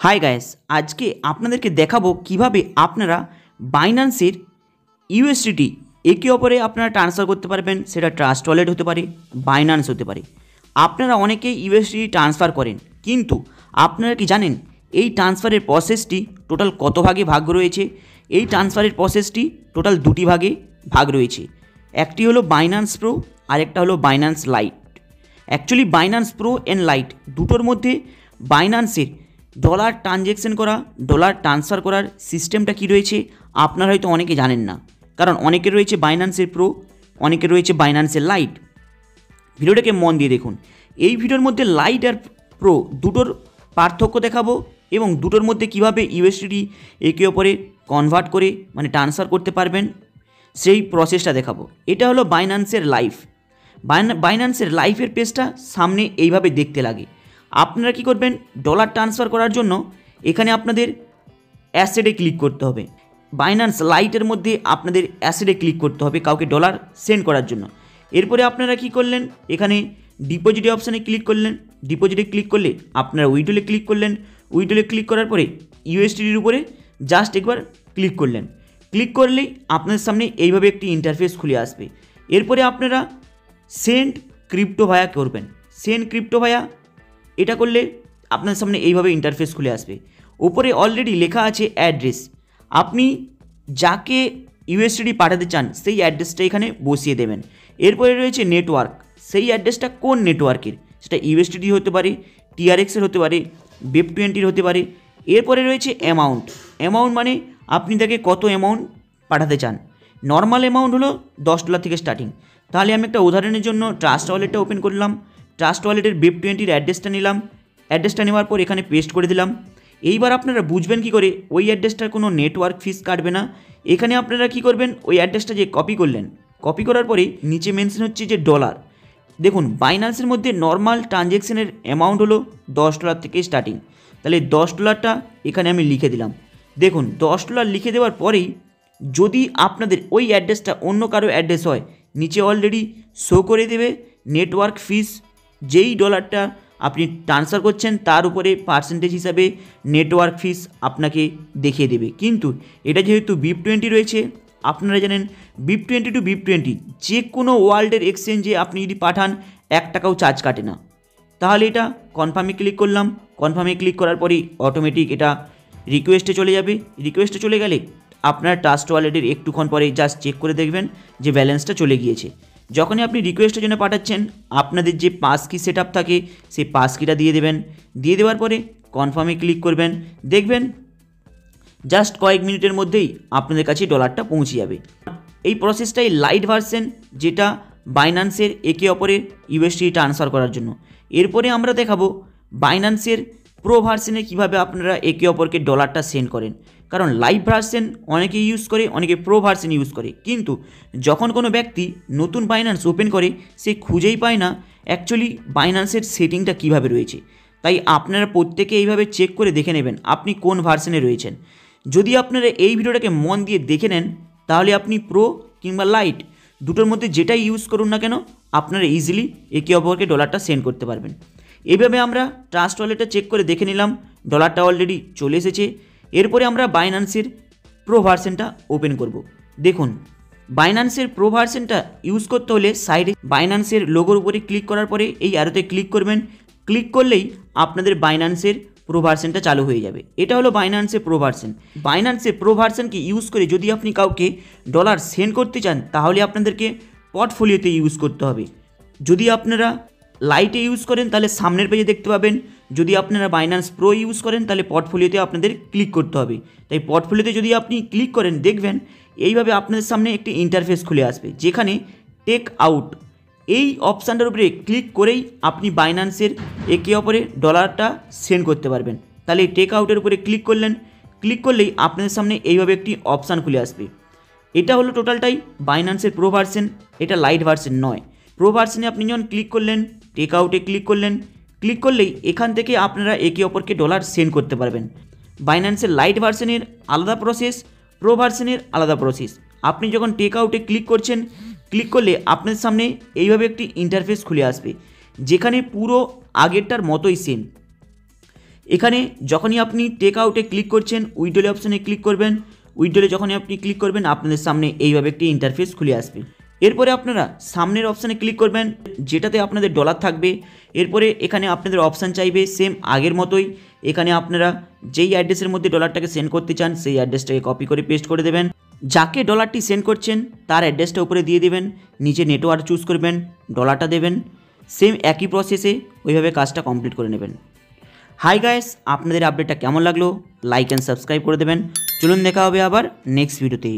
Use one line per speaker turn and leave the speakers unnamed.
Hi guys, আজকে আপনাদেরকে দেখাবো কিভাবে আপনারা বাইন্যান্সের ইউএসডিটি একে অপরে আপনারা ট্রান্সফার করতে পারবেন। সেটা ট্রাস্ট ওয়ালেট হতে পারে, বাইন্যান্স হতে পারে। আপনারা অনেকেই ইউএসডিটি ট্রান্সফার করেন, কিন্তু আপনারা কি জানেন এই ট্রান্সফারের প্রসেসটি টোটাল কত ভাগে ভাগ রয়েছে? এই ট্রান্সফারের প্রসেসটি টোটাল দুটি ভাগে ভাগ রয়েছে। একটি হলো বাইন্যান্স প্রো, আরেকটা হলো Binance light. Actually Binance pro and light দুটোর মধ্যে বাইন্যান্সের ডলার ট্রানজ্যাকশন করা, ডলার ট্রান্সফার করার সিস্টেমটা কী রয়েছে আপনারা হয়তো অনেকে জানেন না, কারণ অনেকের রয়েছে বাইন্যান্সের প্রো, অনেকের রয়েছে বাইন্যান্সের লাইট। ভিডিওটাকে মন দিয়ে দেখুন। এই ভিডিওর মধ্যে লাইট আর প্রো দুটোর পার্থক্য দেখাবো এবং দুটোর মধ্যে কীভাবে ইউএসডিটি একে অপরে কনভার্ট করে মানে ট্রান্সফার করতে পারবেন সেই প্রসেসটা দেখাবো। এটা হলো বাইন্যান্সের লাইভ। বাইন্যান্সের লাইভের পেজটা সামনে এইভাবে দেখতে লাগে। আপনারা কি করবেন, ডলার ট্রান্সফার করার জন্য এখানে আপনাদের অ্যাসেটে ক্লিক করতে হবে। বাইন্যান্স লাইটের মধ্যে আপনাদের অ্যাসেটে ক্লিক করতে হবে কাউকে ডলার সেন্ড করার জন্য। এরপরে আপনারা কি করলেন, এখানে ডিপোজিটে অপশানে ক্লিক করলেন। ডিপোজিটে ক্লিক করলে আপনারা উইড্রলে ক্লিক করলেন। উইড্রলে ক্লিক করার পরে ইউএসডিটির উপরে জাস্ট একবার ক্লিক করলেন। ক্লিক করলেই আপনাদের সামনে এইভাবে একটি ইন্টারফেস খুলে আসবে। এরপরে আপনারা সেন্ড ক্রিপ্টো ভায়া করবেন। সেন্ড ক্রিপ্টো ভায়া এটা করলে আপনার সামনে এইভাবে ইন্টারফেস খুলে আসবে। উপরে অলরেডি লেখা আছে অ্যাড্রেস। আপনি যাকে ইউএসডিটি পাঠাতে চান সেই অ্যাড্রেসটা এখানে বসিয়ে দেবেন। এরপরে রয়েছে নেটওয়ার্ক। সেই অ্যাড্রেসটা কোন নেটওয়ার্কের, সেটা ইউএসডিটি হতে পারে, টিআরএক্সের হতে পারে, বেপ20 হতে পারে। এরপরে রয়েছে অ্যামাউন্ট। অ্যামাউন্ট মানে আপনি তাকে কত অ্যামাউন্ট পাঠাতে চান। নর্মাল অ্যামাউন্ট হলো $10 থেকে স্টার্টিং। তাহলে আমি একটা উদাহরণের জন্য ট্রাস্ট ওয়ালেটটা ওপেন করলাম। ট্রাস্ট ওয়ালেটের বেপ20 অ্যাড্রেসটা নিলাম। অ্যাড্রেসটা নেওয়ার পর এখানে পেস্ট করে দিলাম। এইবার আপনারা বুঝবেন কি করে ওই অ্যাড্রেসটার কোনো নেটওয়ার্ক ফিস কাটবে না। এখানে আপনারা কি করবেন, ওই অ্যাড্রেসটা যে কপি করলেন, কপি করার পরে নিচে মেনশন হচ্ছে যে ডলার। দেখুন বাইন্যান্সের মধ্যে নর্মাল ট্রানজ্যাকশনের অ্যামাউন্ট হলো $10 থেকে স্টার্টিং। তাহলে $10টা এখানে আমি লিখে দিলাম। দেখুন $10 লিখে দেওয়ার পরেই যদি আপনাদের ওই অ্যাড্রেসটা অন্য কারো অ্যাড্রেস হয়, নিচে অলরেডি শো করে দেবে নেটওয়ার্ক ফিস। যেই ডলারটা আপনি ট্রান্সফার করছেন তার উপরে পার্সেন্টেজ হিসাবে নেটওয়ার্ক ফিস আপনাকে দেখিয়ে দেবে। কিন্তু এটা যেহেতু বেপ20 রয়েছে, আপনারা জানেন বেপ20 টু বেপ20 যে কোনো ওয়ার্ল্ডের এক্সচেঞ্জে আপনি যদি পাঠান 1 টাকাও চার্জ কাটে না। তাহলে এটা কনফার্মে ক্লিক করলাম। কনফার্মে ক্লিক করার পরেই অটোমেটিক এটা রিকোয়েস্টে চলে যাবে। রিকোয়েস্টে চলে গেলে আপনার ট্রাস্ট ওয়ালেটের একটুক্ষণ পরে জাস্ট চেক করে দেখবেন যে ব্যালেন্সটা চলে গিয়েছে। যখনই আপনি রিকোয়েস্টের জন্য পাঠাচ্ছেন আপনাদের যে পাস কি সেট আপ থাকে সেই পাস কিটা দিয়ে দেবেন। দিয়ে দেওয়ার পরে কনফার্মে ক্লিক করবেন। দেখবেন জাস্ট কয়েক মিনিটের মধ্যেই আপনাদের কাছে ডলারটা পৌঁছে যাবে। এই প্রসেসটাই লাইট ভার্সন, যেটা বাইন্যান্সের একে অপরের ইউএসডি ট্রান্সফার করার জন্য। এরপরে আমরা দেখাবো বাইন্যান্সের প্রো ভার্সনে কীভাবে আপনারা একে অপরকে ডলারটা সেন্ড করেন। কারণ লাইভ ভার্সন অনেকে ইউজ করে, অনেকে প্রো ভার্সন ইউজ করে, কিন্তু যখন কোনো ব্যক্তি নতুন বাইন্যান্স ওপেন করে সে খুঁজেই পায় না অ্যাকচুয়ালি বাইন্যান্সের সেটিংটা কীভাবে রয়েছে। তাই আপনারা প্রত্যেকে এইভাবে চেক করে দেখে নেবেন আপনি কোন ভার্সনে রয়েছেন। যদি আপনারা এই ভিডিওটাকে মন দিয়ে দেখে নেন তাহলে আপনি প্রো কিংবা লাইট দুটোর মধ্যে যেটাই ইউজ করুন না কেন আপনারা ইজিলি একে অপরকে ডলারটা সেন্ড করতে পারবেন। এইভাবে আমরা ট্রাস্ট ওয়ালেটটা চেক করে দেখে নিলাম ডলারটা অলরেডি চলে এসেছে। এরপরে আমরা বাইন্যান্সের প্রো ভার্সনটা ওপেন করব। দেখুন বাইন্যান্সের প্রো ভার্সনটা ইউজ করতে হলে সাইডে বাইন্যান্সের লোগোর উপরে ক্লিক করার পরে এই অ্যারোতে ক্লিক করবেন। ক্লিক করলেই আপনাদের বাইন্যান্সের প্রো ভার্সনটা চালু হয়ে যাবে। এটা হলো বাইন্যান্সের প্রো ভার্সন। বাইন্যান্সের প্রো ভার্সনকে ইউজ করে যদি আপনি কাউকে ডলার সেন্ড করতে চান তাহলে আপনাদেরকে পোর্টফোলিওতে ইউজ করতে হবে। যদি আপনারা লাইটে ইউজ করেন তাহলে সামনের পেজে দেখতে পাবেন। যদি আপনারা বাইন্যান্স প্রো ইউজ করেন তাহলে পোর্টফোলিওতে আপনাদের ক্লিক করতে হবে। তাই পোর্টফোলিওতে যদি আপনি ক্লিক করেন দেখবেন এইভাবে আপনাদের সামনে একটি ইন্টারফেস খুলে আসবে, যেখানে টেক আউট এই অপশানটার উপরে ক্লিক করেই আপনি বাইন্যান্সের একে অপরে ডলারটা সেন্ড করতে পারবেন। তাহলে এই টেক আউটের উপরে ক্লিক করলেন। ক্লিক করলেই আপনাদের সামনে এইভাবে একটি অপশান খুলে আসবে। এটা হলো টোটালটাই বাইন্যান্সের প্রো ভার্সন, এটা লাইট ভার্সন নয়। প্রো ভার্সনে আপনি যখন ক্লিক করলেন, টেক আউটে ক্লিক করলেন, ক্লিক করলেই এখান থেকে আপনারা একে অপরকে ডলার সেন্ড করতে পারবেন। বাইন্যান্সের লাইট ভার্সনের আলাদা প্রসেস, প্রো ভার্সনের আলাদা প্রসেস। আপনি যখন টেক আউটে ক্লিক করছেন, ক্লিক করলে আপনার সামনে এইভাবে একটি ইন্টারফেস খুলে আসবে, যেখানে পুরো আগেরটার মতোই সেম। এখানে যখনই আপনি টেক আউটে ক্লিক করছেন উইথড্রলে অপশানে ক্লিক করবেন। উইথড্রলে যখনই আপনি ক্লিক করবেন আপনাদের সামনে এইভাবে একটি ইন্টারফেস খুলে আসবে। এরপরে আপনারা সামনের অপশানে ক্লিক করবেন যেটাতে আপনাদের ডলার থাকবে। এরপরে এখানে আপনাদের অপশান চাইবে সেম আগের মতোই। এখানে আপনারা যেই অ্যাড্রেসের মধ্যে ডলারটাকে সেন্ড করতে চান সেই অ্যাড্রেসটাকে কপি করে পেস্ট করে দেবেন। যাকে ডলারটি সেন্ড করছেন তার অ্যাড্রেসটা উপরে দিয়ে দেবেন, নিচে নেটওয়ার্ক চুজ করবেন, ডলারটা দেবেন, সেম একই প্রসেসে ওইভাবে কাজটা কমপ্লিট করে নেবেন। হাই গাইস, আপনাদের আপডেটটা কেমন লাগলো লাইক অ্যান্ড সাবস্ক্রাইব করে দেবেন। চলুন দেখা হবে আবার নেক্সট ভিডিওতে।